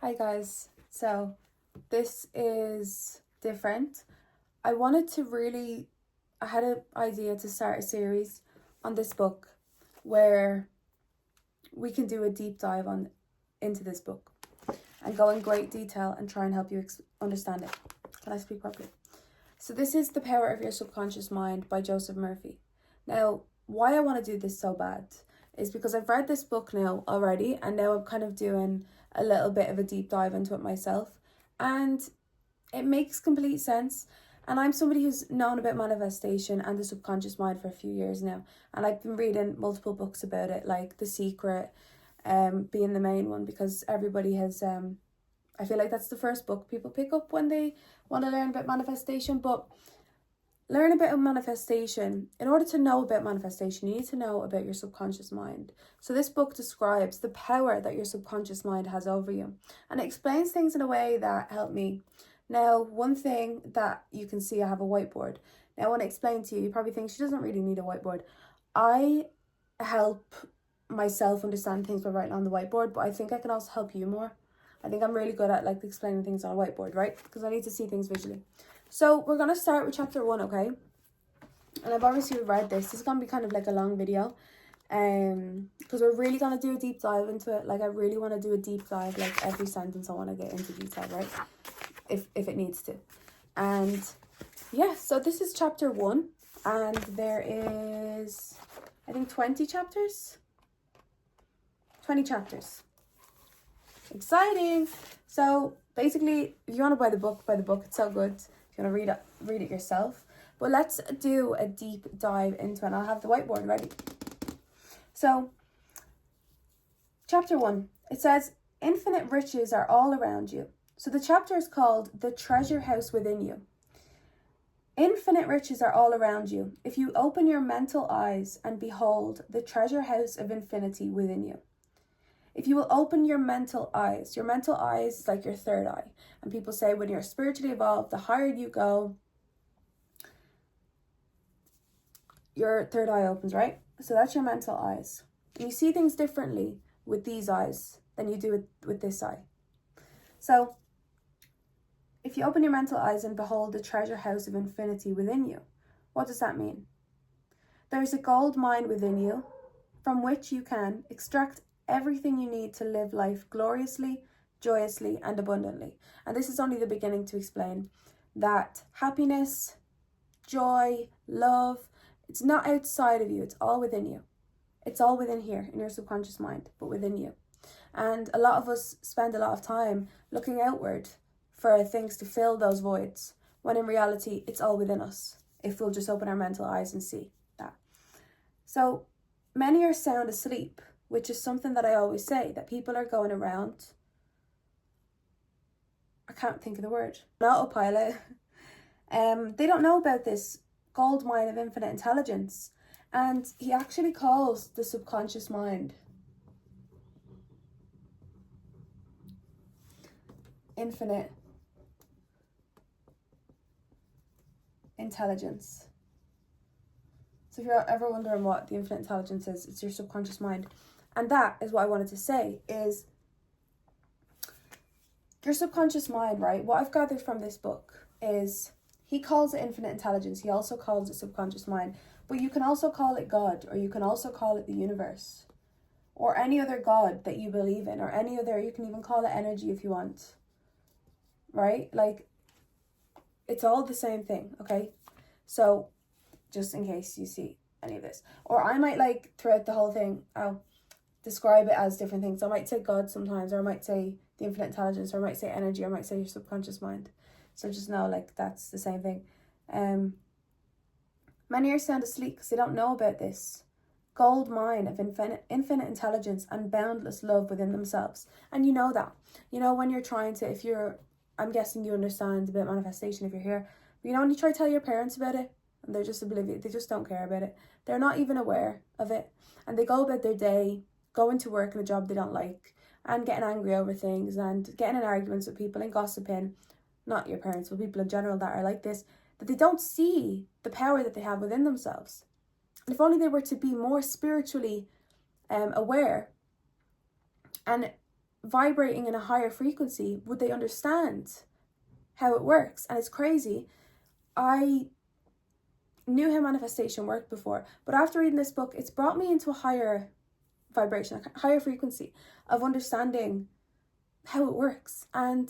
Hi guys, so this is different. I had an idea to start a series on this book where we can do a deep dive into this book and go in great detail and try and help you understand it. Can I speak properly? So this is The Power of Your Subconscious Mind by Joseph Murphy. Now, why I want to do this so bad is because I've read this book now already, and now I'm kind of doing a little bit of a deep dive into it myself, and it makes complete sense. And I'm somebody who's known about manifestation and the subconscious mind for a few years now, and I've been reading multiple books about it, like The Secret being the main one, because everybody has I feel like that's the first book people pick up when they want to learn about manifestation. But learn about manifestation. In order to know about manifestation, you need to know about your subconscious mind. So this book describes the power that your subconscious mind has over you, and it explains things in a way that helped me. Now, one thing that you can see, I have a whiteboard. Now, I want to explain to you, you probably think she doesn't really need a whiteboard. I help myself understand things by writing on the whiteboard, but I think I can also help you more. I think I'm really good at explaining things on a whiteboard, right? Because I need to see things visually. So we're going to start with chapter 1, okay? And I've obviously read this. This is going to be kind of like a long video. Because we're really going to do a deep dive into it. Like, I really want to do a deep dive. Like, every sentence I want to get into detail, right? If it needs to. And yeah, so this is chapter 1. And there is, I think, 20 chapters. 20 chapters. Exciting. So basically, if you want to buy the book, it's so good. If you want to read it yourself. But let's do a deep dive into it, and I'll have the whiteboard ready. So chapter 1, it says, infinite riches are all around you. So the chapter is called The Treasure House Within You. Infinite riches are all around you if you open your mental eyes and behold the treasure house of infinity within you. If you will open your mental eyes is like your third eye. And people say when you're spiritually evolved, the higher you go, your third eye opens, right? So that's your mental eyes. And you see things differently with these eyes than you do with this eye. So if you open your mental eyes and behold the treasure house of infinity within you, what does that mean? There is a gold mine within you from which you can extract everything you need to live life gloriously, joyously, and abundantly. And this is only the beginning to explain that happiness, joy, love, it's not outside of you, it's all within you. It's all within here in your subconscious mind, but within you. And a lot of us spend a lot of time looking outward for things to fill those voids, when in reality, it's all within us, if we'll just open our mental eyes and see that. So many are sound asleep, which is something that I always say, that people are going around, I can't think of the word, on autopilot. They don't know about this gold mine of infinite intelligence. And he actually calls the subconscious mind infinite intelligence. So if you're ever wondering what the infinite intelligence is, it's your subconscious mind. And that is what I wanted to say, is your subconscious mind, right? What I've gathered from this book is he calls it infinite intelligence. He also calls it subconscious mind. But you can also call it God, or you can also call it the universe, or any other God that you believe in, or any other, you can even call it energy if you want, right? Like, it's all the same thing, okay? So just in case you see any of this. Or I might, throughout the whole thing, I'll describe it as different things. I might say God sometimes, or I might say the infinite intelligence, or I might say energy, or I might say your subconscious mind. So just know, that's the same thing. Many are sound asleep because they don't know about this gold mine of infinite intelligence and boundless love within themselves. And you know that. You know, when you're trying to, I'm guessing you understand about manifestation if you're here, but when you try to tell your parents about it, and they're just oblivious, they just don't care about it. They're not even aware of it. And they go about their day, going to work in a job they don't like, and getting angry over things, and getting in arguments with people, and gossiping. Not your parents, but people in general that are like this, that they don't see the power that they have within themselves. And if only they were to be more spiritually aware and vibrating in a higher frequency, would they understand how it works? And it's crazy. I knew how manifestation worked before, but after reading this book, it's brought me into a higher vibration, a higher frequency of understanding how it works. And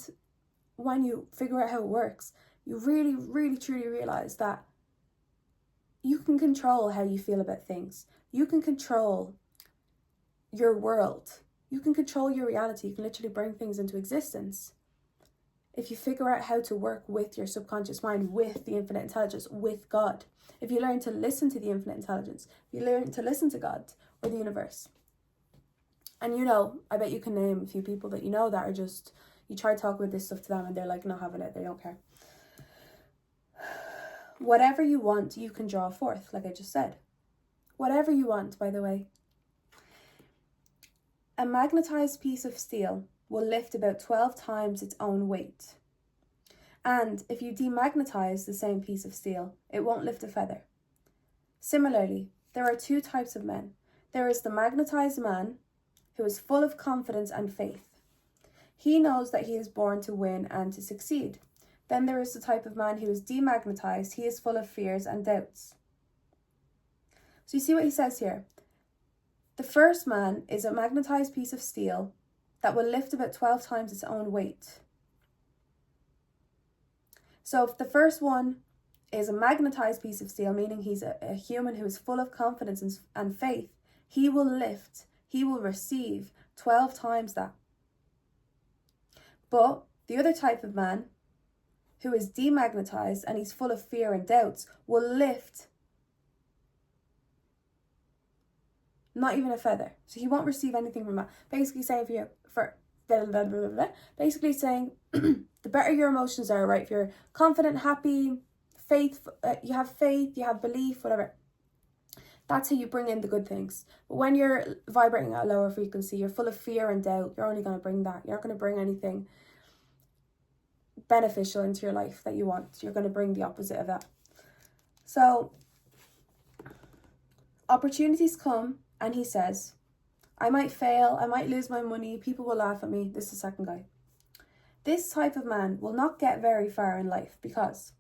when you figure out how it works, you really, really, truly realize that you can control how you feel about things. You can control your world. You can control your reality. You can literally bring things into existence if you figure out how to work with your subconscious mind, with the infinite intelligence, with God. If you learn to listen to the infinite intelligence, if you learn to listen to God or the universe. And I bet you can name a few people that that are just, you try to talk about this stuff to them and they're like not having it, they don't care. Whatever you want, you can draw forth, like I just said. Whatever you want, by the way. A magnetized piece of steel will lift about 12 times its own weight. And if you demagnetize the same piece of steel, it won't lift a feather. Similarly, there are two types of men. There is the magnetized man, who is full of confidence and faith. He knows that he is born to win and to succeed. Then there is the type of man who is demagnetized. He is full of fears and doubts. So you see what he says here? The first man is a magnetized piece of steel that will lift about 12 times its own weight. So if the first one is a magnetized piece of steel, meaning he's a human who is full of confidence and faith, he will receive 12 times that. But the other type of man, who is demagnetized and he's full of fear and doubts, will lift not even a feather. So he won't receive anything from that. Basically saying basically saying the better your emotions are, right? If you're confident, happy, you have belief, whatever. That's how you bring in the good things. But when you're vibrating at a lower frequency, you're full of fear and doubt, you're only going to bring that. You're not going to bring anything beneficial into your life that you want. You're going to bring the opposite of that. So opportunities come, and he says, I might fail, I might lose my money, people will laugh at me. This is the second guy. This type of man will not get very far in life because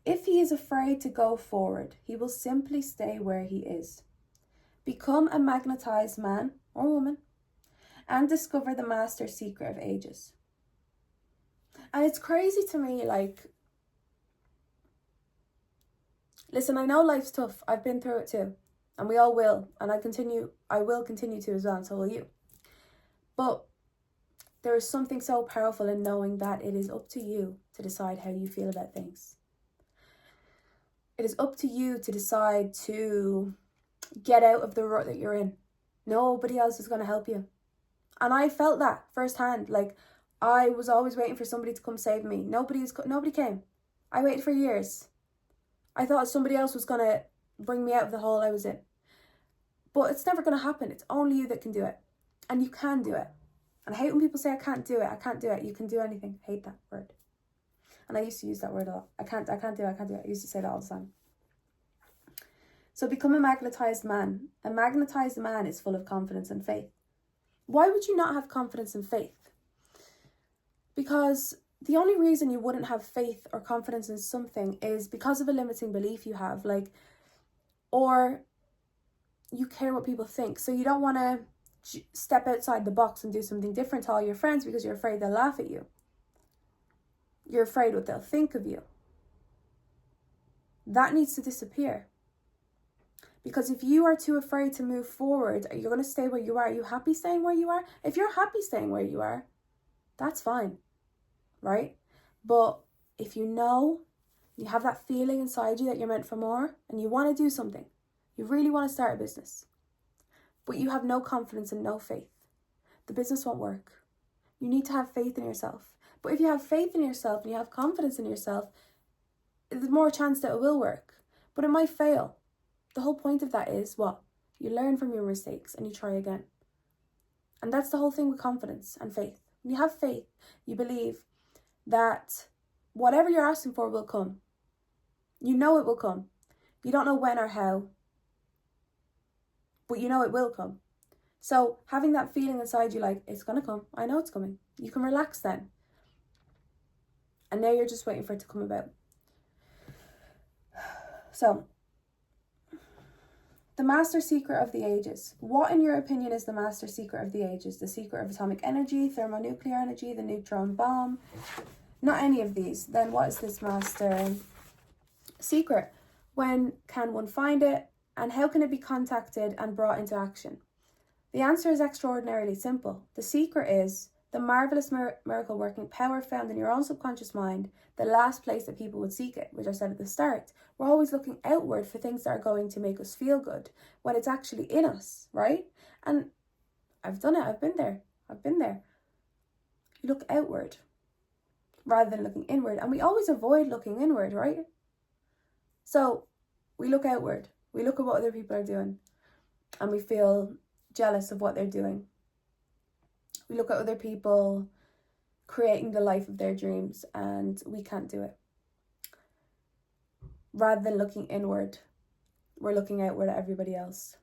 if he is afraid to go forward, he will simply stay where he is. Become a magnetized man or woman and discover the master secret of ages. And it's crazy to me, listen, I know life's tough. I've been through it too. And we all will. And I will continue to as well, and so will you. But there is something so powerful in knowing that it is up to you to decide how you feel about things. It is up to you to decide to get out of the rut that you're in. Nobody else is going to help you. And I felt that firsthand. I was always waiting for somebody to come save me. Nobody came. I waited for years. I thought somebody else was going to bring me out of the hole I was in. But it's never going to happen. It's only you that can do it. And you can do it. And I hate when people say, I can't do it. You can do anything. I hate that word. And I used to use that word a lot. I can't do it. I used to say that all the time. So become a magnetized man. A magnetized man is full of confidence and faith. Why would you not have confidence and faith? Because the only reason you wouldn't have faith or confidence in something is because of a limiting belief you have, or you care what people think. So you don't want to step outside the box and do something different to all your friends because you're afraid they'll laugh at you. You're afraid what they'll think of you. That needs to disappear. Because if you are too afraid to move forward, you're going to stay where you are. Are you happy staying where you are? If you're happy staying where you are, that's fine, right? But if you have that feeling inside you that you're meant for more and you want to do something, you really want to start a business, but you have no confidence and no faith, the business won't work. You need to have faith in yourself. But if you have faith in yourself and you have confidence in yourself, there's more chance that it will work. But it might fail. The whole point of that is what? You learn from your mistakes and you try again. And that's the whole thing with confidence and faith. When you have faith, you believe that whatever you're asking for will come. You know it will come. You don't know when or how, but you know it will come. So having that feeling inside you, like, it's going to come. I know it's coming. You can relax then. And now you're just waiting for it to come about. So, the master secret of the ages. What, in your opinion, is the master secret of the ages? The secret of atomic energy, thermonuclear energy, the neutron bomb? Not any of these. Then what is this master secret? When can one find it? And how can it be contacted and brought into action? The answer is extraordinarily simple. The secret is the marvelous miracle working power found in your own subconscious mind, the last place that people would seek it, which I said at the start. We're always looking outward for things that are going to make us feel good when it's actually in us, right? And I've done it. I've been there. You look outward rather than looking inward. And we always avoid looking inward, right? So we look outward. We look at what other people are doing and we feel jealous of what they're doing. We look at other people creating the life of their dreams and we can't do it. Rather than looking inward, we're looking outward at everybody else.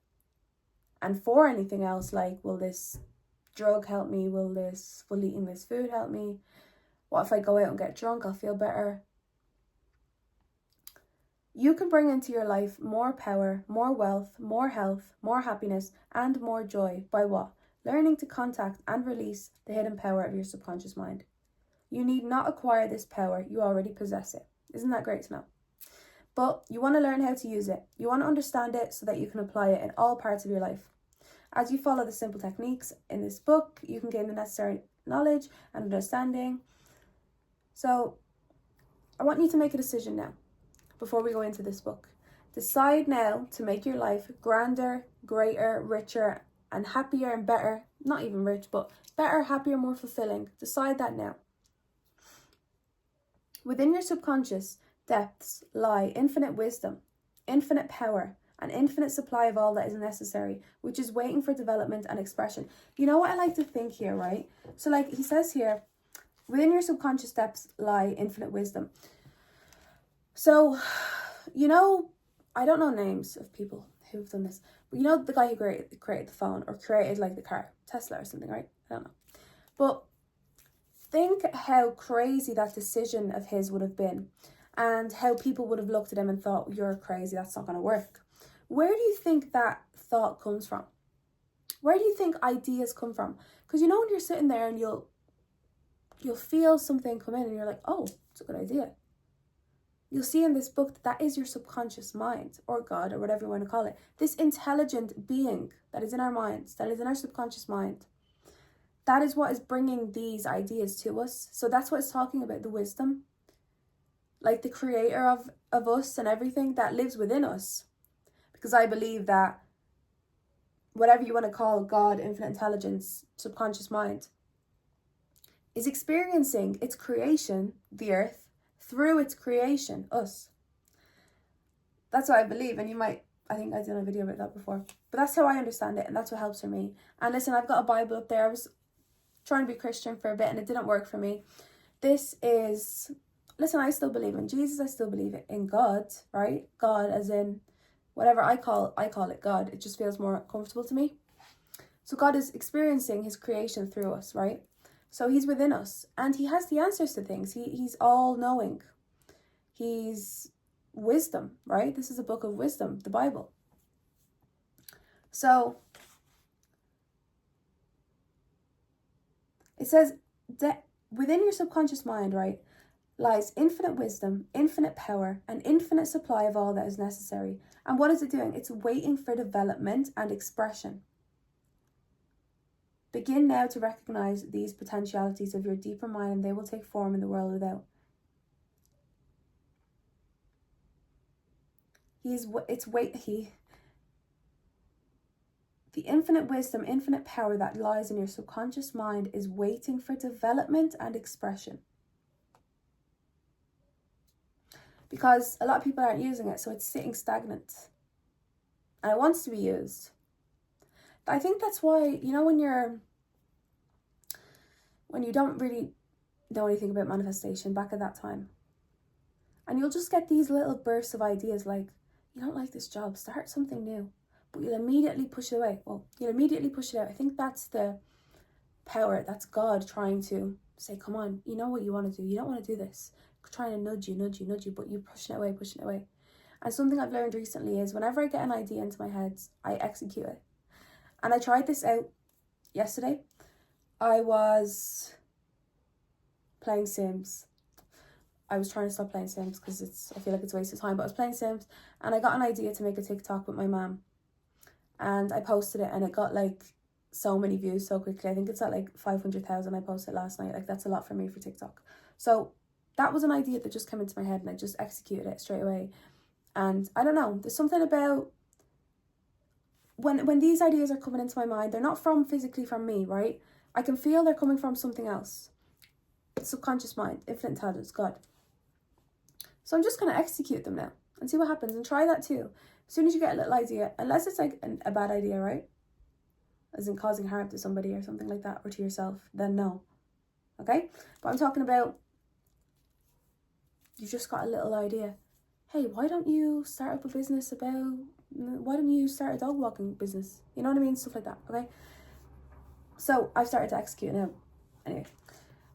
And for anything else, like, will this drug help me? Will eating this food help me? What if I go out and get drunk? I'll feel better. You can bring into your life more power, more wealth, more health, more happiness, and more joy by what? Learning to contact and release the hidden power of your subconscious mind. You need not acquire this power, you already possess it. Isn't that great to know? But you want to learn how to use it. You want to understand it so that you can apply it in all parts of your life. As you follow the simple techniques in this book, you can gain the necessary knowledge and understanding. So I want you to make a decision now before we go into this book. Decide now to make your life grander, greater, richer, and happier and better. Not even rich, but better, happier, more fulfilling. Decide that now. Within your subconscious depths lie infinite wisdom, infinite power, an infinite supply of all that is necessary, which is waiting for development and expression. You know what I like to think here, right? So like he says here, within your subconscious depths lie infinite wisdom. So, you know, I don't know names of people who've done this, but you know the guy who created the phone or created like the car, Tesla or something, right? I don't know. But think how crazy that decision of his would have been and how people would have looked at him and thought, you're crazy, that's not going to work. Where do you think that thought comes from? Where do you think ideas come from? Because you know when you're sitting there and you'll feel something come in and you're like, oh, it's a good idea. You'll see in this book that is your subconscious mind, or God, or whatever you want to call it. This intelligent being that is in our minds, that is in our subconscious mind. That is what is bringing these ideas to us. So that's what it's talking about, the wisdom. Like the creator of us and everything that lives within us. Because I believe that whatever you want to call God, infinite intelligence, subconscious mind, is experiencing its creation, the earth, through its creation, us. That's what I believe, and I think I've done a video about that before, but that's how I understand it, and that's what helps for me. And listen, I've got a Bible up there. I was trying to be Christian for a bit and it didn't work for me. This is, listen, I still believe in Jesus, I still believe in God, right? God as in whatever I call it God. It just feels more comfortable to me. So God is experiencing his creation through us, right? So he's within us and he has the answers to things. He's all knowing. He's wisdom, right? This is a book of wisdom, the Bible. So it says that within your subconscious mind, right, lies infinite wisdom, infinite power, an infinite supply of all that is necessary. And what is it doing? It's waiting for development and expression. Begin now to recognize these potentialities of your deeper mind and they will take form in the world without. The infinite wisdom, infinite power that lies in your subconscious mind is waiting for development and expression. Because a lot of people aren't using it, so it's sitting stagnant. And it wants to be used. I think that's why, you know, when you don't really know anything about manifestation back at that time, and you'll just get these little bursts of ideas like, you don't like this job, start something new. but you'll immediately push it away. Well, you'll immediately push it out. I think that's the power. That's God trying to say, come on, you know what you want to do. You don't want to do this. Trying to nudge you, but you're pushing it away. And something I've learned recently is whenever I get an idea into my head, I execute it. And I tried this out yesterday. I was playing Sims. I was trying to stop playing Sims because I feel like it's a waste of time, but I was playing Sims and I got an idea to make a TikTok with my mom. And I posted it and it got like so many views so quickly. I think it's at like 500,000. I posted last night. Like that's a lot for me for TikTok. So that was an idea that just came into my head and I just executed it straight away. And I don't know, there's something about when these ideas are coming into my mind, they're not physically from me, right? I can feel they're coming from something else. Subconscious mind, infinite intelligence, God. So I'm just going to execute them now and see what happens, and try that too. As soon as you get a little idea, unless it's like a bad idea, right? As in causing harm to somebody or something like that, or to yourself, then no. Okay? But I'm talking about, you've just got a little idea. Hey, why don't you start up a business why don't you start a dog walking business? You know what I mean? Stuff like that, okay? So I've started to execute now. Anyway,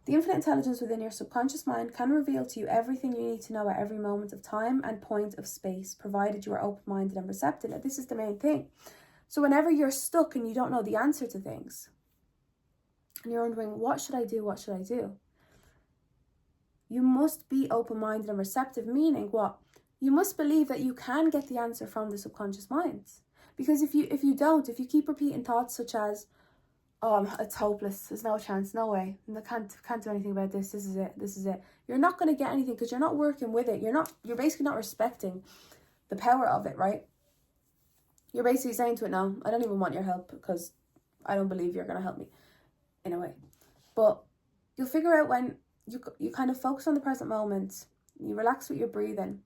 the infinite intelligence within your subconscious mind can reveal to you everything you need to know at every moment of time and point of space, provided you are open-minded and receptive. Now, this is the main thing. So whenever you're stuck and you don't know the answer to things, and you're wondering, what should I do? What should I do? You must be open-minded and receptive, meaning what? You must believe that you can get the answer from the subconscious mind. Because if you keep repeating thoughts such as, oh, it's hopeless, there's no chance, no way, I can't do anything about this, this is it, you're not going to get anything because you're not working with it. You're basically not respecting the power of it, right? You're basically saying to it, no, I don't even want your help because I don't believe you're going to help me in a way. But you'll figure out when you kind of focus on the present moment, you relax with your breathing,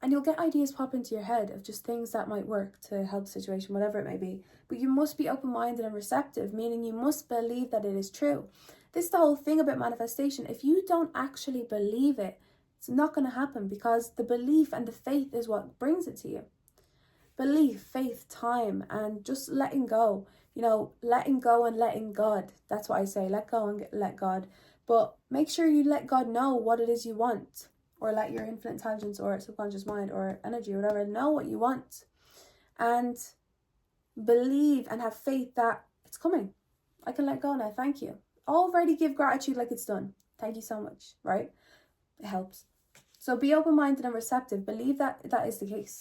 and you'll get ideas pop into your head of just things that might work to help the situation, whatever it may be. But you must be open-minded and receptive, meaning you must believe that it is true. This is the whole thing about manifestation. If you don't actually believe it, it's not going to happen, because the belief and the faith is what brings it to you. Belief, faith, time, and just letting go. Letting go and letting God. That's what I say. Let go and let God. But make sure you let God know what it is you want. Or let your infinite intelligence or subconscious mind or energy or whatever know what you want. And believe and have faith that it's coming. I can let go now. Thank you. Already give gratitude like it's done. Thank you so much, right? It helps. So be open-minded and receptive. Believe that is the case.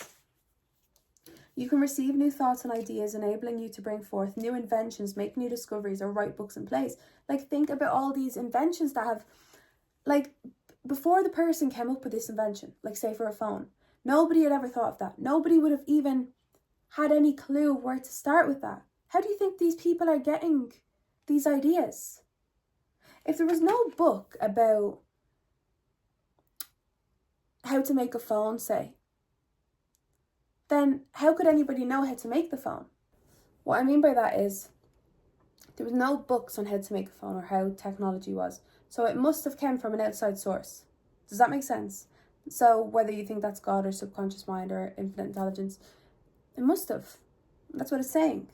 You can receive new thoughts and ideas, enabling you to bring forth new inventions, make new discoveries, or write books and plays. Like, think about all these inventions that have, like, before the person came up with this invention, like say for a phone, nobody had ever thought of that. Nobody would have even had any clue where to start with that. How do you think these people are getting these ideas? If there was no book about how to make a phone, say, then how could anybody know how to make the phone? What I mean by that is there was no books on how to make a phone or how technology was. So it must have come from an outside source. Does that make sense? So whether you think that's God or subconscious mind or infinite intelligence, it must have. That's what it's saying.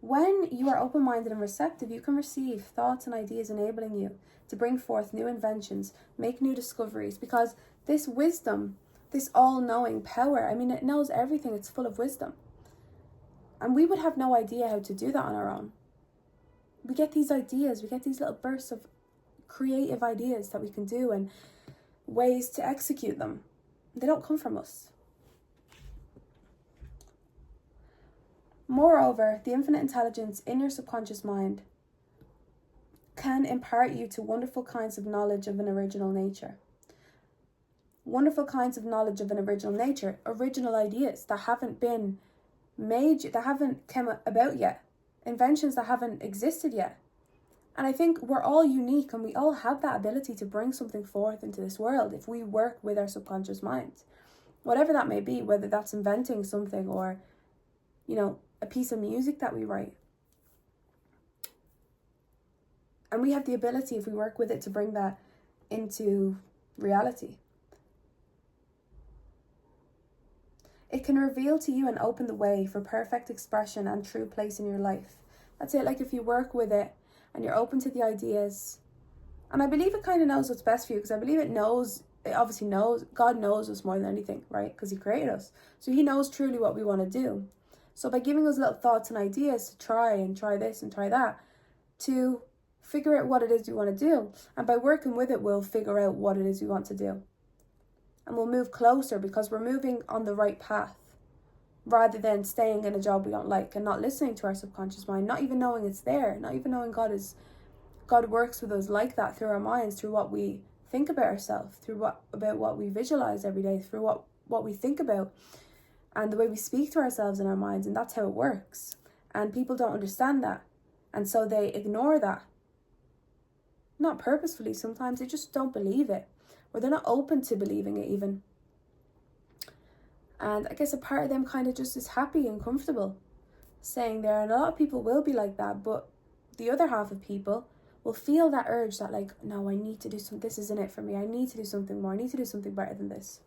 When you are open-minded and receptive, you can receive thoughts and ideas enabling you to bring forth new inventions, make new discoveries, because this wisdom, this all-knowing power, it knows everything. It's full of wisdom. And we would have no idea how to do that on our own. We get these ideas, we get these little bursts of creative ideas that we can do and ways to execute them. They don't come from us. Moreover, the infinite intelligence in your subconscious mind can impart you to wonderful kinds of knowledge of an original nature. Wonderful kinds of knowledge of an original nature, original ideas that haven't been made, that haven't come about yet, inventions that haven't existed yet. And I think we're all unique and we all have that ability to bring something forth into this world if we work with our subconscious mind. Whatever that may be, whether that's inventing something or, a piece of music that we write. And we have the ability, if we work with it, to bring that into reality. It can reveal to you and open the way for perfect expression and true place in your life. That's it. Like if you work with it and you're open to the ideas, and I believe it kind of knows what's best for you, because I believe it obviously knows, God knows us more than anything, right? Because he created us. So he knows truly what we want to do. So by giving us little thoughts and ideas to try this and try that, to figure out what it is we want to do. And by working with it, we'll figure out what it is we want to do. And we'll move closer because we're moving on the right path, rather than staying in a job we don't like and not listening to our subconscious mind, not even knowing it's there, not even knowing God works with us like that through our minds, through what we think about ourselves, through what we visualize every day, through what we think about, and the way we speak to ourselves in our minds. And that's how it works. And people don't understand that, and so they ignore that. Not purposefully, sometimes they just don't believe it, or they're not open to believing it even. And I guess a part of them kind of just is happy and comfortable staying there. And a lot of people will be like that, but the other half of people will feel that urge that, like, no, I need to do something. This isn't it for me. I need to do something more. I need to do something better than this.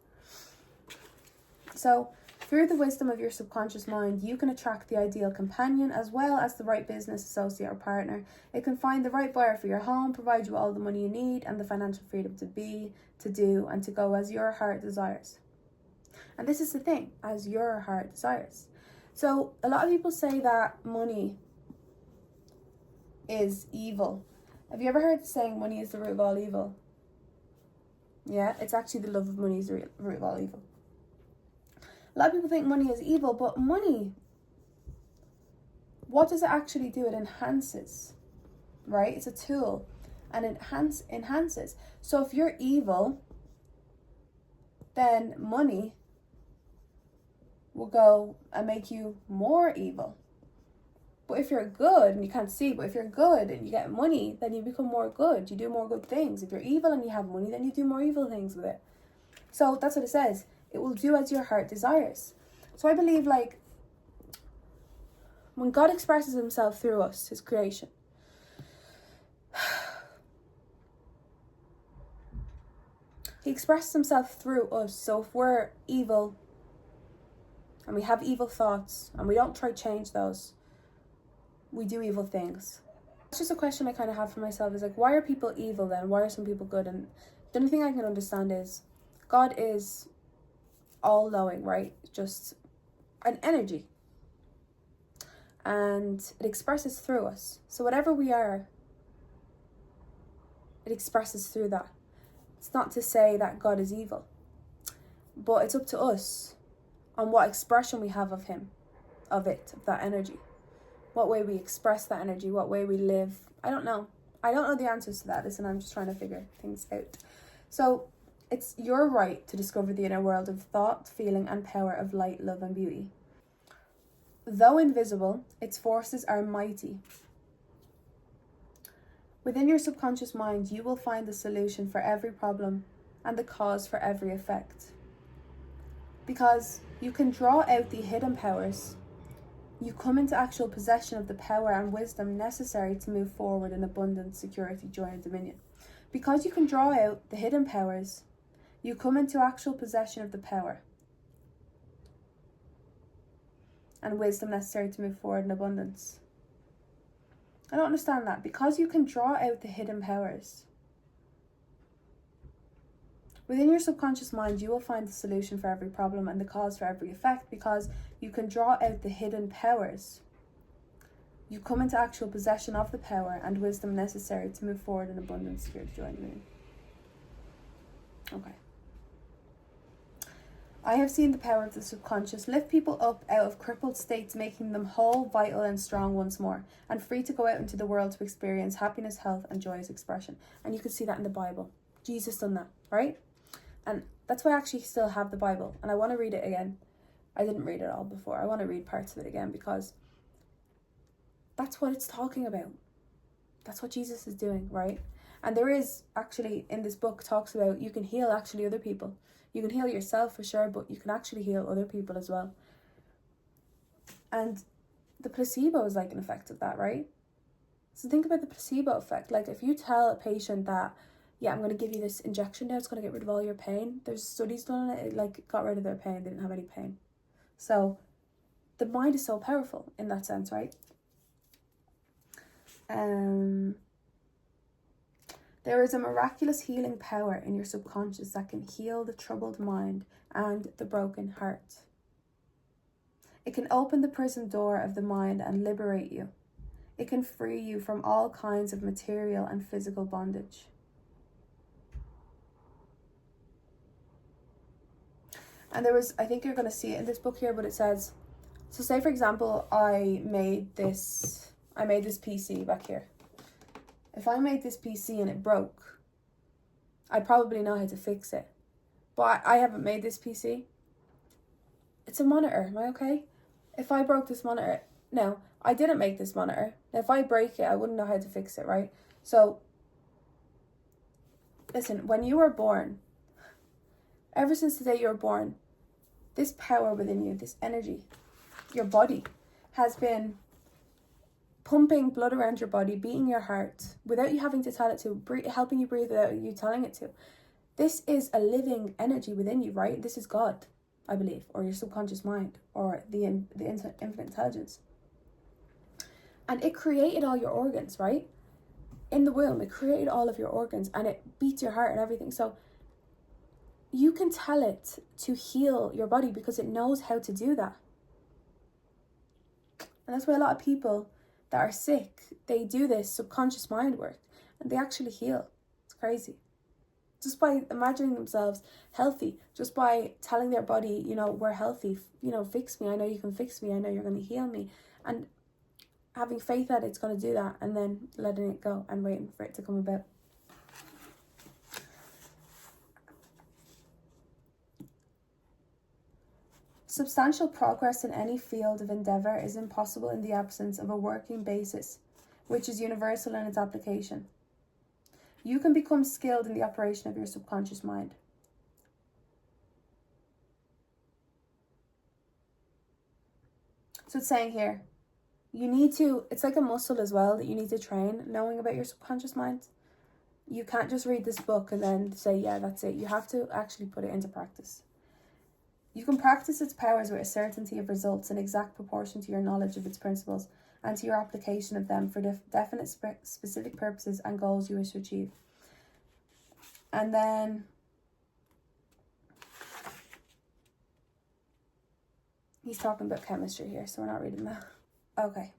So through the wisdom of your subconscious mind, you can attract the ideal companion as well as the right business associate or partner. It can find the right buyer for your home, provide you all the money you need and the financial freedom to be, to do, and to go as your heart desires. And this is the thing, as your heart desires. So a lot of people say that money is evil. Have you ever heard the saying, money is the root of all evil? Yeah, it's actually the love of money is the root of all evil. A lot of people think money is evil, but money, what does it actually do? It enhances, right? It's a tool, and it enhances. So if you're evil, then money will go and make you more evil. But if you're good, and you can't see, but if you're good and you get money, then you become more good. You do more good things. If you're evil and you have money, then you do more evil things with it. So that's what it says. It will do as your heart desires. So I believe, like, when God expresses himself through us, his creation, he expresses himself through us. So if we're evil and we have evil thoughts and we don't try to change those, we do evil things. It's just a question I kind of have for myself, is like, why are people evil then? Why are some people good? And the only thing I can understand is God is all-knowing, right? Just an energy. And it expresses through us. So whatever we are, it expresses through that. It's not to say that God is evil, but it's up to us on what expression we have of him, of that energy. What way we express that energy, what way we live. I don't know the answers to that. Listen, I'm just trying to figure things out. So it's your right to discover the inner world of thought, feeling, and power of light, love, and beauty. Though invisible, its forces are mighty. Within your subconscious mind, you will find the solution for every problem and the cause for every effect. Because you can draw out the hidden powers, you come into actual possession of the power and wisdom necessary to move forward in abundance, security, joy, and dominion. Because you can draw out the hidden powers, you come into actual possession of the power and wisdom necessary to move forward in abundance. I don't understand that. Because you can draw out the hidden powers, within your subconscious mind, you will find the solution for every problem and the cause for every effect. Because you can draw out the hidden powers, you come into actual possession of the power and wisdom necessary to move forward in abundance, security, joy, and dominion. Okay. I have seen the power of the subconscious lift people up out of crippled states, making them whole, vital, and strong once more, and free to go out into the world to experience happiness, health, and joyous expression. And you can see that in the Bible. Jesus done that, right? And that's why I actually still have the Bible, and I want to read it again. I didn't read it all before. I want to read parts of it again, because that's what it's talking about. That's what Jesus is doing, right? And there is actually, in this book, talks about you can heal actually other people. You can heal yourself for sure, but you can actually heal other people as well. And the placebo is like an effect of that, right? So think about the placebo effect. Like if you tell a patient that, yeah, I'm going to give you this injection now, it's going to get rid of all your pain. There's studies done on it, it like got rid of their pain. They didn't have any pain. So the mind is so powerful in that sense, right? There is a miraculous healing power in your subconscious that can heal the troubled mind and the broken heart. It can open the prison door of the mind and liberate you. It can free you from all kinds of material and physical bondage. And there was, I think you're going to see it in this book here, but it says, so say for example, I made this PC back here. If I made this PC and it broke, I probably know how to fix it. But I haven't made this PC. It's a monitor, am I okay? If I broke this monitor, no, I didn't make this monitor. Now, if I break it, I wouldn't know how to fix it, right? So, listen, when you were born, ever since the day you were born, this power within you, this energy, your body has been pumping blood around your body, beating your heart, without you having to tell it to, helping you breathe without you telling it to. This is a living energy within you, right? This is God, I believe, or your subconscious mind, or the infinite intelligence. And it created all your organs, right? In the womb, it created all of your organs, and it beats your heart and everything. So you can tell it to heal your body because it knows how to do that. And that's why a lot of people that are sick, they do this subconscious mind work and they actually heal. It's crazy. Just by imagining themselves healthy, just by telling their body, you know, we're healthy, you know, fix me, I know you can fix me, I know you're going to heal me. And having faith that it's going to do that, and then letting it go and waiting for it to come about. Substantial progress in any field of endeavour is impossible in the absence of a working basis, which is universal in its application. You can become skilled in the operation of your subconscious mind. So it's saying here, it's like a muscle as well that you need to train, knowing about your subconscious mind. You can't just read this book and then say, yeah, that's it. You have to actually put it into practice. You can practice its powers with a certainty of results in exact proportion to your knowledge of its principles and to your application of them for definite specific purposes and goals you wish to achieve. And then he's talking about chemistry here, so we're not reading that. Okay.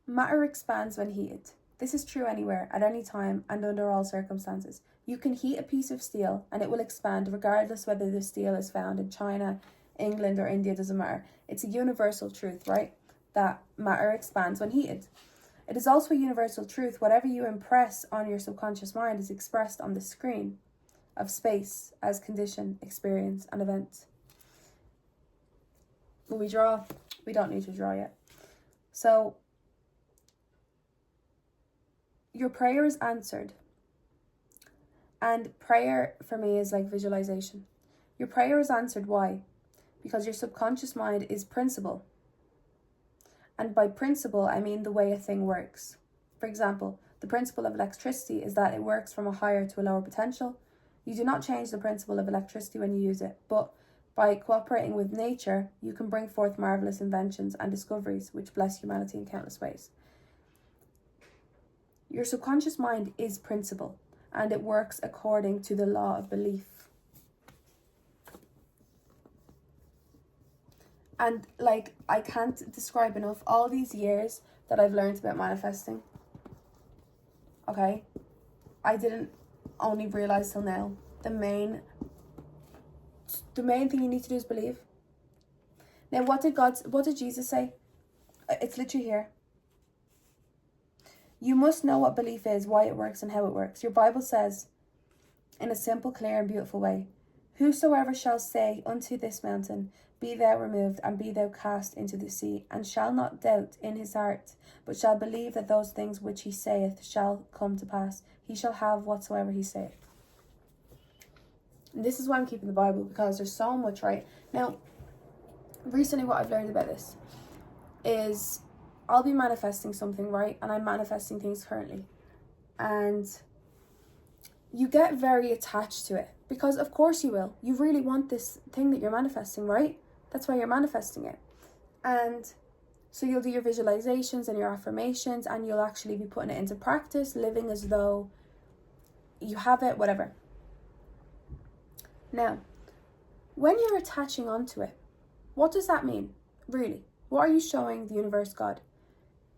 Matter expands when heated. This is true anywhere, at any time, and under all circumstances. You can heat a piece of steel and it will expand regardless whether the steel is found in China, England, or India, doesn't matter. It's a universal truth, right? That matter expands when heated. It is also a universal truth. Whatever you impress on your subconscious mind is expressed on the screen of space as condition, experience, and event. Will we draw? We don't need to draw yet. So, your prayer is answered. And prayer for me is like visualization. Your prayer is answered. Why? Because your subconscious mind is principle. And by principle, I mean the way a thing works. For example, the principle of electricity is that it works from a higher to a lower potential. You do not change the principle of electricity when you use it, but by cooperating with nature, you can bring forth marvelous inventions and discoveries which bless humanity in countless ways. Your subconscious mind is principle, and it works according to the law of belief. And like, I can't describe enough all these years that I've learned about manifesting. Okay? I didn't only realize till now. The main thing you need to do is believe. Now, what did Jesus say? It's literally here. You must know what belief is, why it works, and how it works. Your Bible says, in a simple, clear, and beautiful way, whosoever shall say unto this mountain, be thou removed, and be thou cast into the sea, and shall not doubt in his heart, but shall believe that those things which he saith shall come to pass, he shall have whatsoever he saith. And this is why I'm keeping the Bible, because there's so much, right? Now, recently what I've learned about this is I'll be manifesting something, right? And I'm manifesting things currently. And you get very attached to it, because of course you will. You really want this thing that you're manifesting, right? That's why you're manifesting it. And so you'll do your visualizations and your affirmations, and you'll actually be putting it into practice, living as though you have it, whatever. Now, when you're attaching onto it, what does that mean, really? What are you showing the universe, God?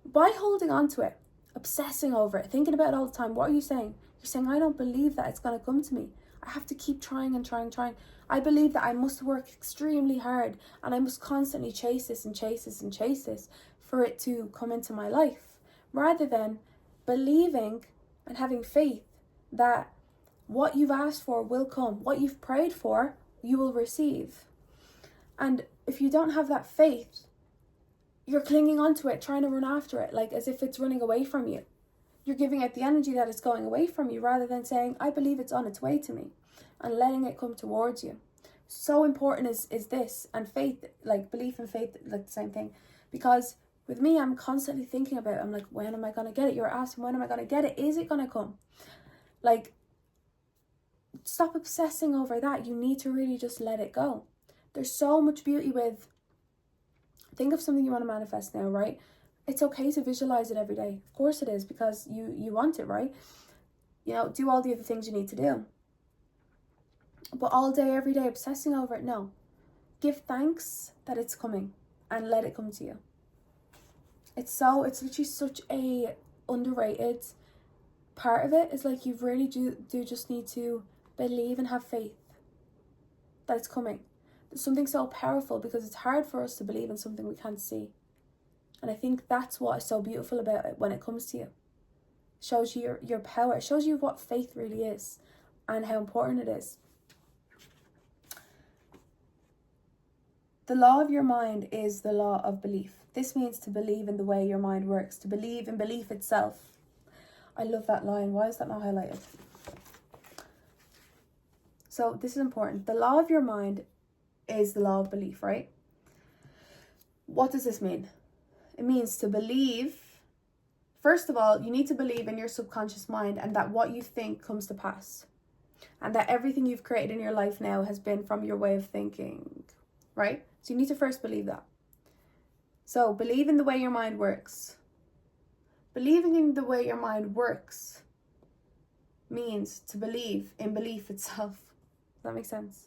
By holding on to it, obsessing over it, thinking about it all the time, what are you saying? You're saying, I don't believe that it's going to come to me. I have to keep trying and trying. I believe that I must work extremely hard and I must constantly chase this and chase this and chase this for it to come into my life, rather than believing and having faith that what you've asked for will come. What you've prayed for, you will receive. And if you don't have that faith, you're clinging onto it, trying to run after it, like as if it's running away from you. You're giving it the energy that it's going away from you, rather than saying, I believe it's on its way to me, and letting it come towards you. So important is this, and faith, like belief and faith, like the same thing. Because with me, I'm constantly thinking about it. I'm like, when am I going to get it? You're asking, when am I going to get it? Is it going to come? Like, stop obsessing over that. You need to really just let it go. There's so much beauty with, think of something you want to manifest now, right? It's okay to visualize it every day. Of course it is, because you want it, right? You know, do all the other things you need to do. But all day, every day, obsessing over it, no. Give thanks that it's coming and let it come to you. It's literally such a underrated part of it. Is like, you really do just need to believe and have faith that it's coming. There's something so powerful, because it's hard for us to believe in something we can't see. And I think that's what is so beautiful about it when it comes to you. It shows you your power. It shows you what faith really is and how important it is. The law of your mind is the law of belief. This means to believe in the way your mind works, to believe in belief itself. I love that line. Why is that not highlighted? So this is important. The law of your mind is the law of belief, right? What does this mean? It means to believe. First of all, you need to believe in your subconscious mind, and that what you think comes to pass. And that everything you've created in your life now has been from your way of thinking, right? So you need to first believe that. So believe in the way your mind works. Believing in the way your mind works means to believe in belief itself. Does that make sense?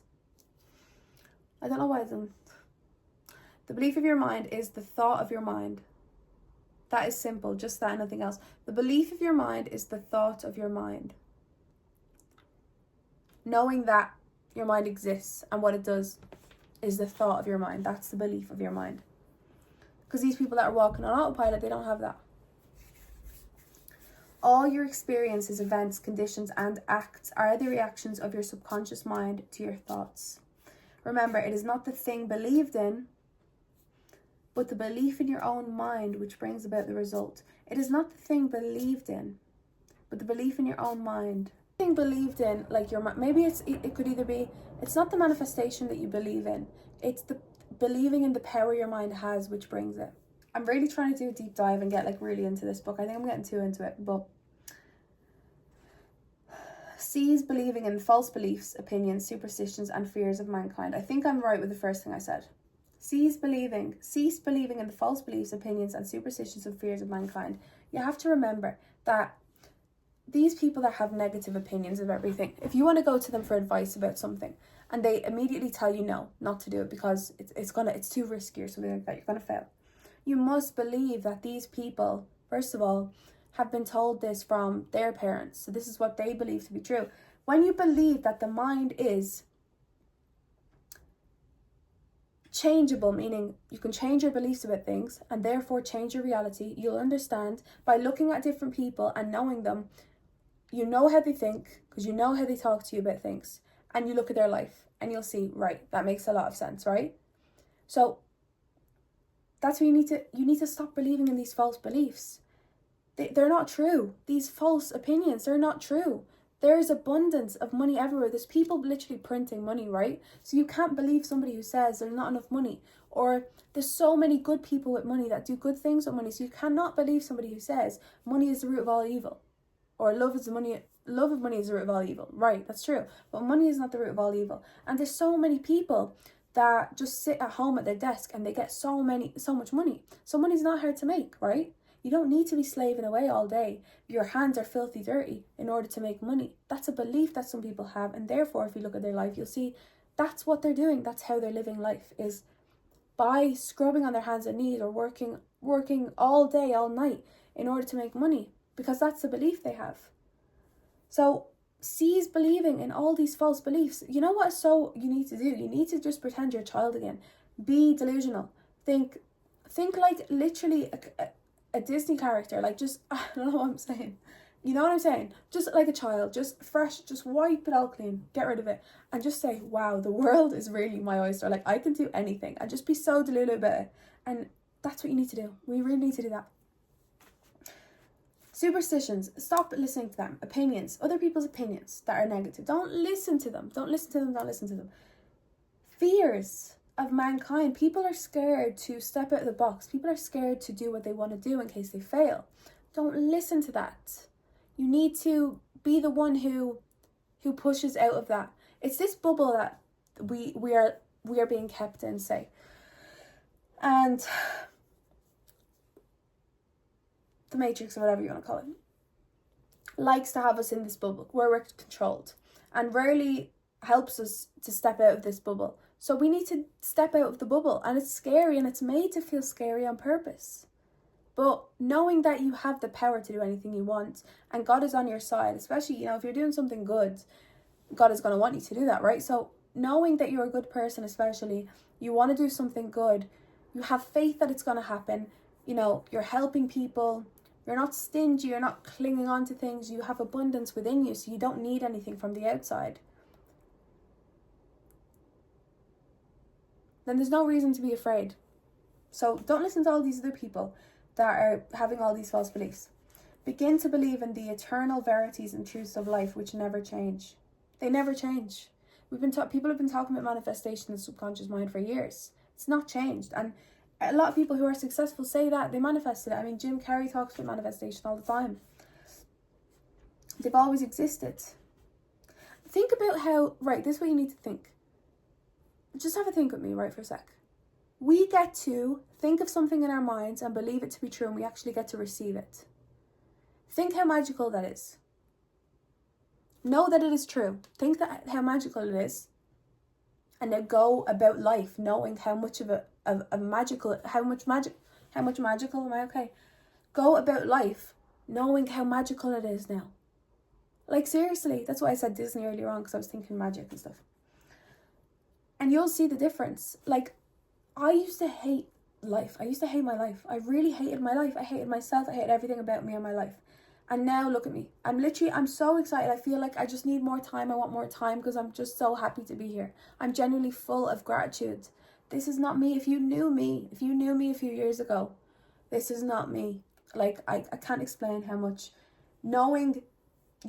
I don't know why it doesn't. The belief of your mind is the thought of your mind. That is simple, just that and nothing else. The belief of your mind is the thought of your mind. Knowing that your mind exists and what it does is the thought of your mind. That's the belief of your mind. Because these people that are walking on autopilot, they don't have that. All your experiences, events, conditions, and acts are the reactions of your subconscious mind to your thoughts. Remember, it is not the thing believed in, but the belief in your own mind which brings about the result. It is not the thing believed in, but the belief in your own mind. The thing believed in, like your mind, maybe it could either be, it's not the manifestation that you believe in, it's the believing in the power your mind has which brings it. I'm really trying to do a deep dive and get like really into this book. I think I'm getting too into it, but cease believing in false beliefs, opinions, superstitions, and fears of mankind. I think I'm right with the first thing I said. Cease believing in the false beliefs, opinions, and superstitions and fears of mankind. You have to remember that these people that have negative opinions of everything, if you want to go to them for advice about something and they immediately tell you no, not to do it because it's too risky or something like that, you're gonna fail. You must believe that these people, first of all, have been told this from their parents. So this is what they believe to be true. When you believe that the mind is changeable, meaning you can change your beliefs about things and therefore change your reality, you'll understand by looking at different people and knowing them. You know how they think because you know how they talk to you about things, and you look at their life and you'll see, right, that makes a lot of sense, right? So that's where you need to stop believing in these false beliefs. They're not true. These false opinions, they're not true. There is abundance of money everywhere. There's people literally printing money, right? So you can't believe somebody who says there's not enough money. Or there's so many good people with money that do good things with money. So you cannot believe somebody who says money is the root of all evil. Or love of money is the root of all evil. Right, that's true. But money is not the root of all evil. And there's so many people that just sit at home at their desk and they get so much money. So money's not hard to make, right? You don't need to be slaving away all day. Your hands are filthy dirty in order to make money. That's a belief that some people have, and therefore if you look at their life, you'll see that's what they're doing. That's how they're living life, is by scrubbing on their hands and knees or working all day, all night in order to make money, because that's the belief they have. So cease believing in all these false beliefs. You know what you need to do? You need to just pretend you're a child again. Be delusional. Think like literally a Disney character. Like, just, I don't know what I'm saying. You know what I'm saying? Just like a child, just fresh, just wipe it all clean, get rid of it, and just say, wow, the world is really my oyster. Like, I can do anything, and just be so delulu about it. And that's what you need to do. We really need to do that. Superstitions, stop listening to them. Opinions, other people's opinions that are negative. Don't listen to them. Don't listen to them. Don't listen to them. Fears of mankind. People are scared to step out of the box. People are scared to do what they want to do in case they fail. Don't listen to that. You need to be the one who pushes out of that. It's this bubble that we are being kept in, say. And the Matrix, or whatever you want to call it, likes to have us in this bubble where we're controlled, and rarely helps us to step out of this bubble. So we need to step out of the bubble, and it's scary, and it's made to feel scary on purpose. But knowing that you have the power to do anything you want, and God is on your side, especially, if you're doing something good, God is going to want you to do that, right? So knowing that you're a good person, especially, you want to do something good, you have faith that it's going to happen, you're helping people, you're not stingy, you're not clinging on to things, you have abundance within you, so you don't need anything from the outside. Then there's no reason to be afraid. So don't listen to all these other people that are having all these false beliefs. Begin to believe in the eternal verities and truths of life, which never change. They never change. People have been talking about manifestation in the subconscious mind for years. It's not changed. And a lot of people who are successful say that they manifested it. I mean, Jim Carrey talks about manifestation all the time. They've always existed. Think about how, right, this is what you need to think. Just have a think with me, right, for a sec. We get to think of something in our minds and believe it to be true, and we actually get to receive it. Think how magical that is. Know that it is true. Think that how magical it is. And now go about life knowing how much magical am I okay? Go about life knowing how magical it is now. Like, seriously, that's why I said Disney earlier on, because I was thinking magic and stuff. And you'll see the difference. Like, I used to hate life. I used to hate my life. I really hated my life. I hated myself. I hated everything about me and my life. And now look at me. I'm so excited. I feel like I just need more time. I want more time because I'm just so happy to be here. I'm genuinely full of gratitude. This is not me. If you knew me a few years ago, this is not me. Like, I can't explain how much knowing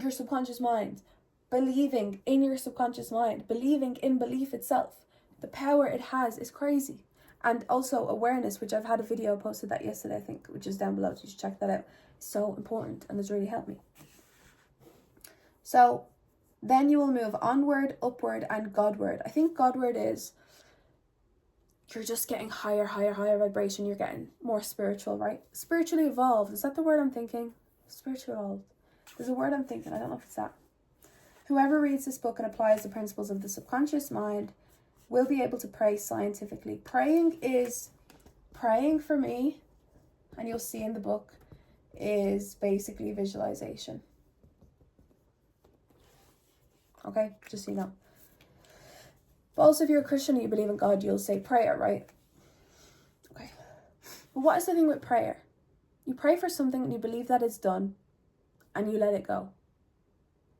your subconscious mind, believing in your subconscious mind, believing in belief itself, the power it has is crazy. And also awareness, which I've had a video posted that yesterday, I think, which is down below, so you should check that out. It's so important and has really helped me. So then you will move onward, upward, and Godward. I think Godward is you're just getting higher vibration. You're getting more spiritual, right? Spiritually evolved. Is that the word I'm thinking? Spiritually evolved. There's a word I'm thinking. I don't know if it's that. Whoever reads this book and applies the principles of the subconscious mind will be able to pray scientifically. Praying for me, and you'll see in the book, is basically visualization. Okay, just so you know. But also, if you're a Christian and you believe in God, you'll say prayer, right? Okay. But what is the thing with prayer? You pray for something and you believe that it's done, and you let it go.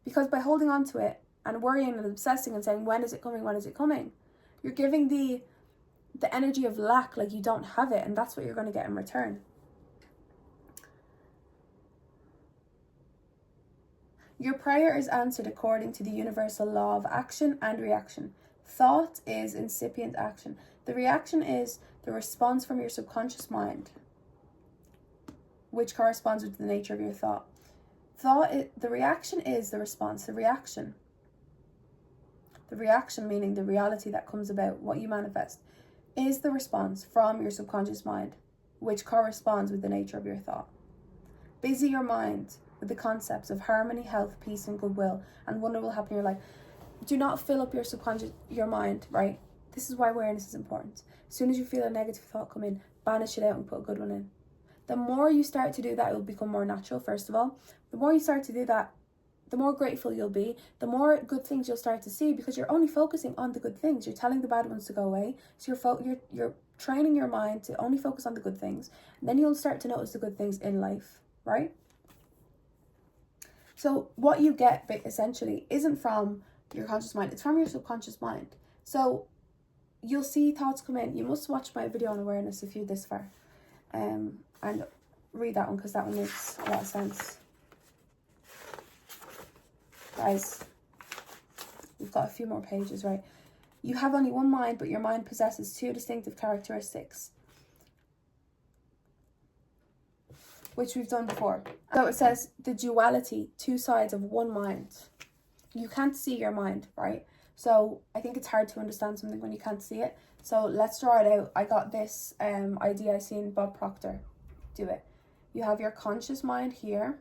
Because by holding on to it and worrying and obsessing and saying, when is it coming? You're giving the energy of lack, like you don't have it, and that's what you're going to get in return. Your prayer is answered according to the universal law of action and reaction. Thought is incipient action. The reaction is the response from your subconscious mind, which corresponds with the nature of your thought. The reaction is the response, the reaction. The reaction, meaning the reality that comes about, what you manifest, is the response from your subconscious mind, which corresponds with the nature of your thought. Busy your mind with the concepts of harmony, health, peace, and goodwill, and wonder will happen in your life. Do not fill up your mind, right? This is why awareness is important. As soon as you feel a negative thought come in, banish it out and put a good one in. The more you start to do that, it will become more natural, first of all. The more you start to do that, the more grateful you'll be, the more good things you'll start to see, because you're only focusing on the good things. You're telling the bad ones to go away. So you're training your mind to only focus on the good things. And then you'll start to notice the good things in life, right? So what you get essentially isn't from your conscious mind, it's from your subconscious mind. So you'll see thoughts come in. You must watch my video on awareness if you're this far. And read that one, because that one makes a lot of sense. Guys, we've got a few more pages, right? You have only one mind, but your mind possesses two distinctive characteristics, which we've done before. So it says the duality, two sides of one mind. You can't see your mind, right? So I think it's hard to understand something when you can't see it. So let's draw it out. I got this idea I seen Bob Proctor do it. You have your conscious mind here.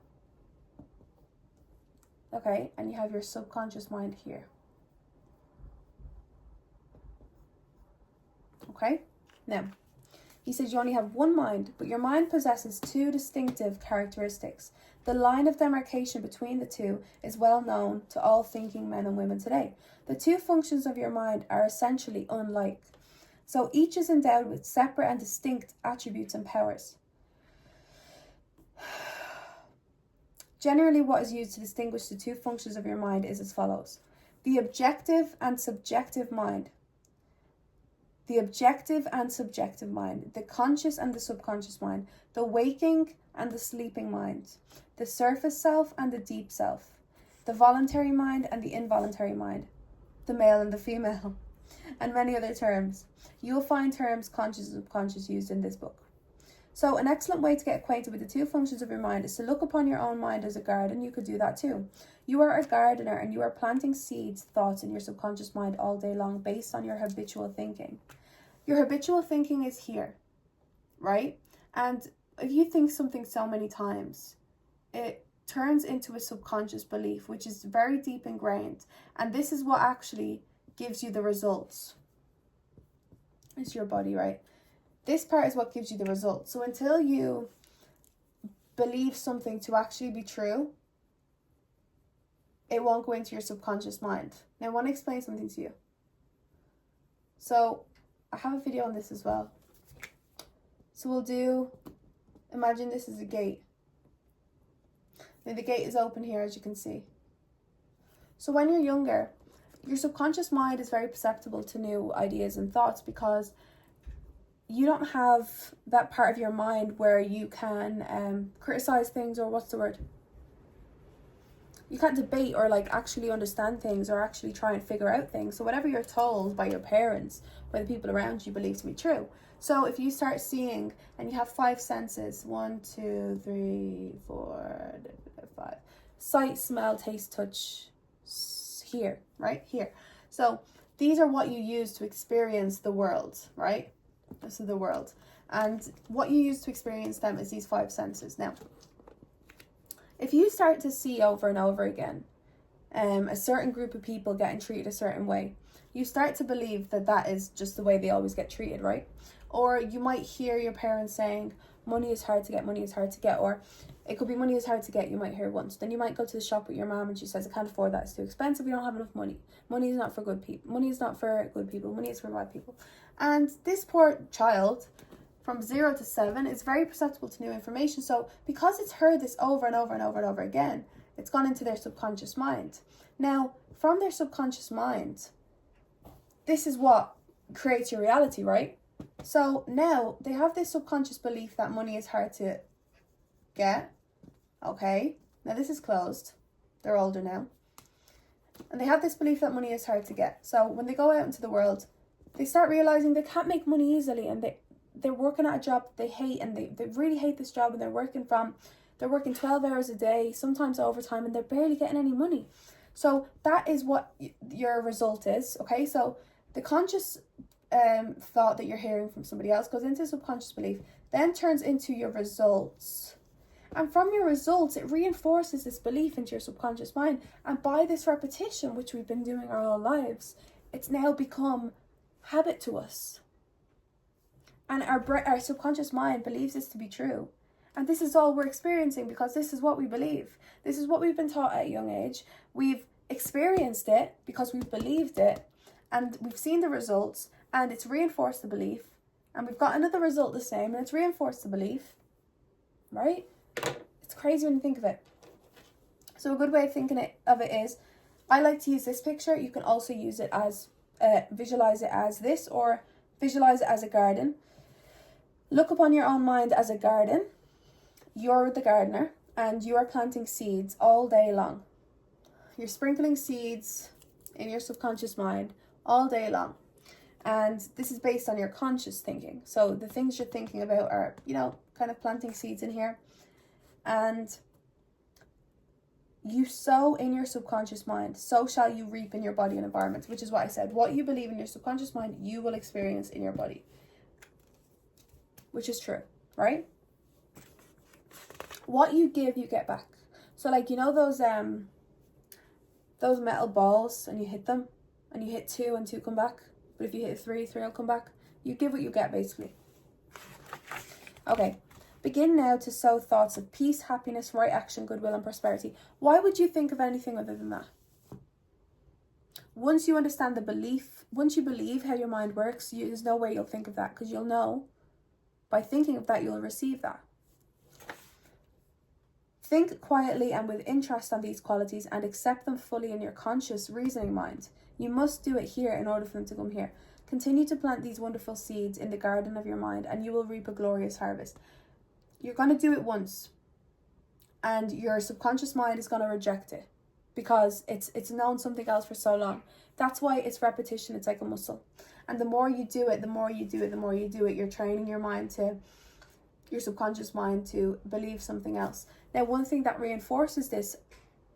Okay, and you have your subconscious mind here. Okay, now, he says you only have one mind, but your mind possesses two distinctive characteristics. The line of demarcation between the two is well known to all thinking men and women today. The two functions of your mind are essentially unlike. So each is endowed with separate and distinct attributes and powers. Generally, what is used to distinguish the two functions of your mind is as follows. The objective and subjective mind. The objective and subjective mind. The conscious and the subconscious mind. The waking and the sleeping mind. The surface self and the deep self. The voluntary mind and the involuntary mind. The male and the female. And many other terms. You will find terms conscious and subconscious used in this book. So an excellent way to get acquainted with the two functions of your mind is to look upon your own mind as a garden. You could do that too. You are a gardener and you are planting seeds, thoughts in your subconscious mind all day long based on your habitual thinking. Your habitual thinking is here, right? And if you think something so many times, it turns into a subconscious belief, which is very deep ingrained. And this is what actually gives you the results. It's your body, right? This part is what gives you the results. So until you believe something to actually be true, it won't go into your subconscious mind. Now I want to explain something to you. So I have a video on this as well. So we'll do, imagine this is a gate. Now the gate is open here, as you can see. So when you're younger, your subconscious mind is very perceptible to new ideas and thoughts, because you don't have that part of your mind where you can criticize things, or what's the word? You can't debate or like actually understand things or actually try and figure out things. So whatever you're told by your parents, by the people around you, believe to be true. So if you start seeing, and you have 5 senses, 1, 2, 3, 4, 5. Sight, smell, taste, touch, here, right? Here. So these are what you use to experience the world, right? This is the world. And what you use to experience them is these 5 senses. Now, if you start to see over and over again a certain group of people getting treated a certain way, you start to believe that that is just the way they always get treated, right? Or you might hear your parents saying, money is hard to get, money is hard to get. Or it could be money is hard to get, you might hear once. Then you might go to the shop with your mom and she says, I can't afford that, it's too expensive, we don't have enough money. Money is not for good people. Money is not for good people. Money is for bad people. And this poor child, from 0 to 7, is very perceptible to new information. So because it's heard this over and over and over and over again, it's gone into their subconscious mind. Now, from their subconscious mind, this is what creates your reality, right? So now they have this subconscious belief that money is hard to get. Okay, now this is closed. They're older now. And they have this belief that money is hard to get. So when they go out into the world, they start realizing they can't make money easily, and they're working at a job they hate, and they really hate this job, and they're working 12 hours a day, sometimes overtime, and they're barely getting any money. So that is what your result is, okay? So the conscious thought that you're hearing from somebody else goes into subconscious belief, then turns into your results. And from your results, it reinforces this belief into your subconscious mind. And by this repetition, which we've been doing our whole lives, it's now become habit to us. And our subconscious mind believes this to be true. And this is all we're experiencing because this is what we believe. This is what we've been taught at a young age. We've experienced it because we've believed it. And we've seen the results. And it's reinforced the belief. And we've got another result the same. And it's reinforced the belief. Right? It's crazy when you think of it. So a good way of thinking of it is, I like to use this picture. You can also use it as, visualize it as this, or visualize it as a garden. Look upon your own mind as a garden. You're the gardener, and you are planting seeds all day long. You're sprinkling seeds in your subconscious mind all day long. And this is based on your conscious thinking. So the things you're thinking about are, kind of planting seeds in here. And you sow in your subconscious mind, so shall you reap in your body and environment, which is what I said. What you believe in your subconscious mind, you will experience in your body. Which is true, right? What you give, you get back. So like, those metal balls, and you hit them, and you hit 2 and 2 come back. But if you hit 3, 3 will come back. You give what you get, basically. Okay. Begin now to sow thoughts of peace, happiness, right action, goodwill, and prosperity. Why would you think of anything other than that? Once you understand the belief, once you believe how your mind works, there's no way you'll think of that, because you'll know by thinking of that, you'll receive that. Think quietly and with interest on these qualities and accept them fully in your conscious reasoning mind. You must do it here in order for them to come here. Continue to plant these wonderful seeds in the garden of your mind, and you will reap a glorious harvest. You're going to do it once, and your subconscious mind is going to reject it because it's known something else for so long. That's why it's repetition. It's like a muscle. And the more you do it, the more you do it, the more you do it, you're training your subconscious mind to believe something else. Now, one thing that reinforces this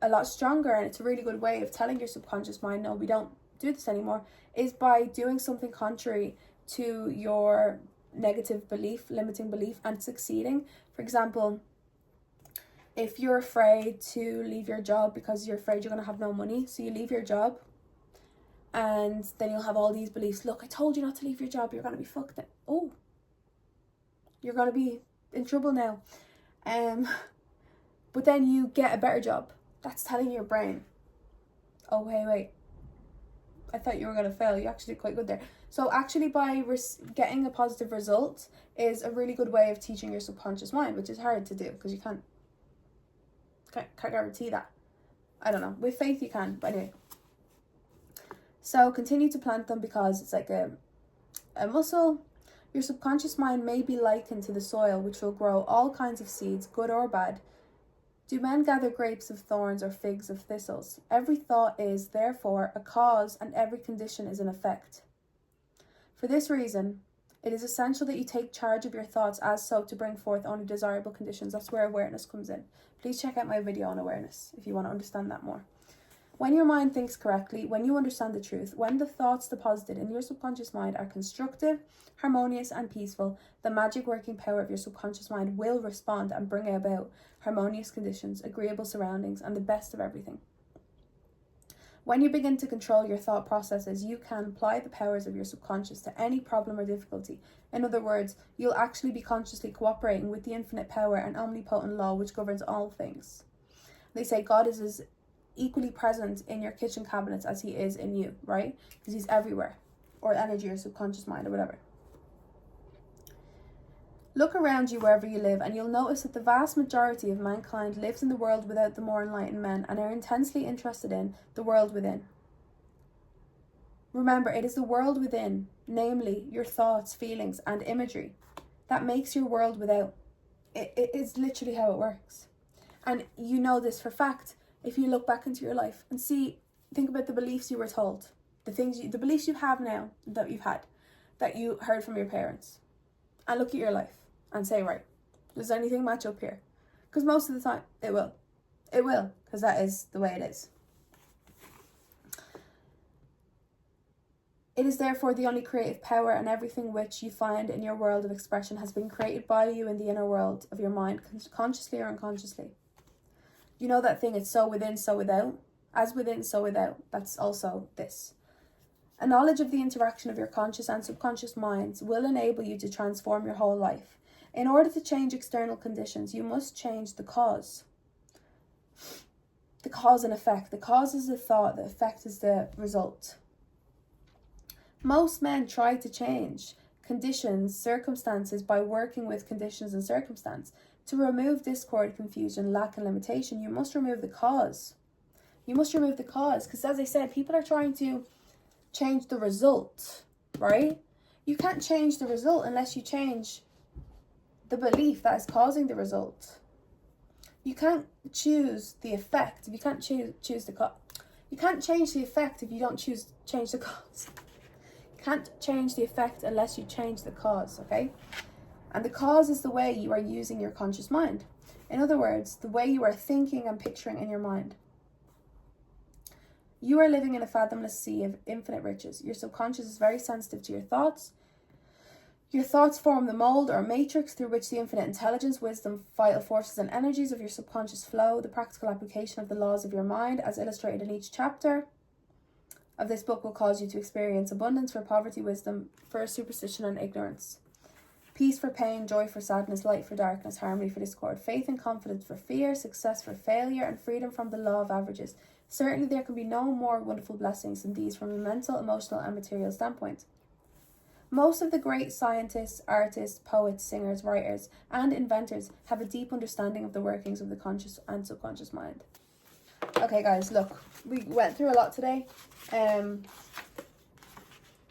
a lot stronger, and it's a really good way of telling your subconscious mind, no, we don't do this anymore, is by doing something contrary to your negative belief, limiting belief, and succeeding. For example, if you're afraid to leave your job because you're afraid you're going to have no money, so you leave your job, and then you'll have all these beliefs. Look, I told you not to leave your job. You're going to be fucked. Oh, you're going to be in trouble now. But then you get a better job. That's telling your brain, oh, hey, wait, I thought you were going to fail. You actually did quite good there. So actually by getting a positive result is a really good way of teaching your subconscious mind, which is hard to do because you can't guarantee that. I don't know. With faith you can, but anyway. So continue to plant them because it's like a muscle. Your subconscious mind may be likened to the soil, which will grow all kinds of seeds, good or bad. Do men gather grapes of thorns or figs of thistles? Every thought is, therefore, a cause, and every condition is an effect. For this reason, it is essential that you take charge of your thoughts as so to bring forth only desirable conditions. That's where awareness comes in. Please check out my video on awareness if you want to understand that more. When your mind thinks correctly, when you understand the truth, when the thoughts deposited in your subconscious mind are constructive, harmonious, and peaceful, the magic working power of your subconscious mind will respond and bring about harmonious conditions, agreeable surroundings, and the best of everything. When you begin to control your thought processes, you can apply the powers of your subconscious to any problem or difficulty. In other words, you'll actually be consciously cooperating with the infinite power and omnipotent law which governs all things. They say God is as equally present in your kitchen cabinets as he is in you, right? Because he's everywhere, or energy or subconscious mind or whatever. Look around you wherever you live, and you'll notice that the vast majority of mankind lives in the world without the more enlightened men and are intensely interested in the world within. Remember, it is the world within, namely your thoughts, feelings, and imagery, that makes your world without. It is literally how it works. And you know this for fact if you look back into your life and think about the beliefs you were told, the beliefs you have now that you've had, that you heard from your parents, and look at your life and say, right, does anything match up here? Because most of the time it will, because that is the way it is. It is therefore the only creative power, and everything which you find in your world of expression has been created by you in the inner world of your mind, consciously or unconsciously. You know that thing, it's so within, so without. As within, so without. That's also this. A knowledge of the interaction of your conscious and subconscious minds will enable you to transform your whole life. In order to change external conditions, you must change the cause. The cause and effect. The cause is the thought, the effect is the result. Most men try to change conditions, circumstances by working with conditions and circumstance. To remove discord, confusion, lack and limitation, you must remove the cause. You must remove the cause, because as I said, people are trying to change the result, right? You can't change the result unless you change the belief that is causing the result. You can't choose the effect if you can't choose the cause. You can't change the effect if you don't change the cause. You can't change the effect unless you change the cause, okay? And the cause is the way you are using your conscious mind. In other words, the way you are thinking and picturing in your mind. You are living in a fathomless sea of infinite riches. Your subconscious is very sensitive to your thoughts. Your thoughts form the mold or matrix through which the infinite intelligence, wisdom, vital forces and energies of your subconscious flow. The practical application of the laws of your mind, as illustrated in each chapter of this book, will cause you to experience abundance for poverty, wisdom for superstition and ignorance, peace for pain, joy for sadness, light for darkness, harmony for discord, faith and confidence for fear, success for failure, and freedom from the law of averages. Certainly there can be no more wonderful blessings than these from a mental, emotional and material standpoint. Most of the great scientists, artists, poets, singers, writers and inventors have a deep understanding of the workings of the conscious and subconscious mind. Okay guys, look, we went through a lot today.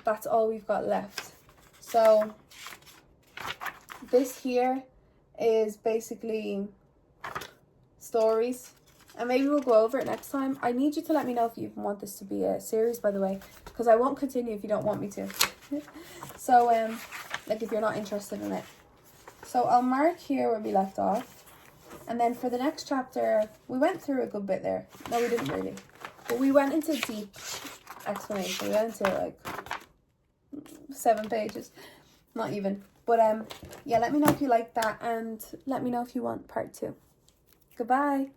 That's all we've got left. So this here is basically stories, and maybe we'll go over it next time. I need you to let me know if you want this to be a series, by the way, because I won't continue if you don't want me to. So like if you're not interested in it. So I'll mark here where we left off, and then for the next chapter we went through a good bit there. No, we didn't really, but we went into deep explanation. We went into like 7 pages, not even. But yeah, let me know if you like that, and let me know if you want part 2. Goodbye.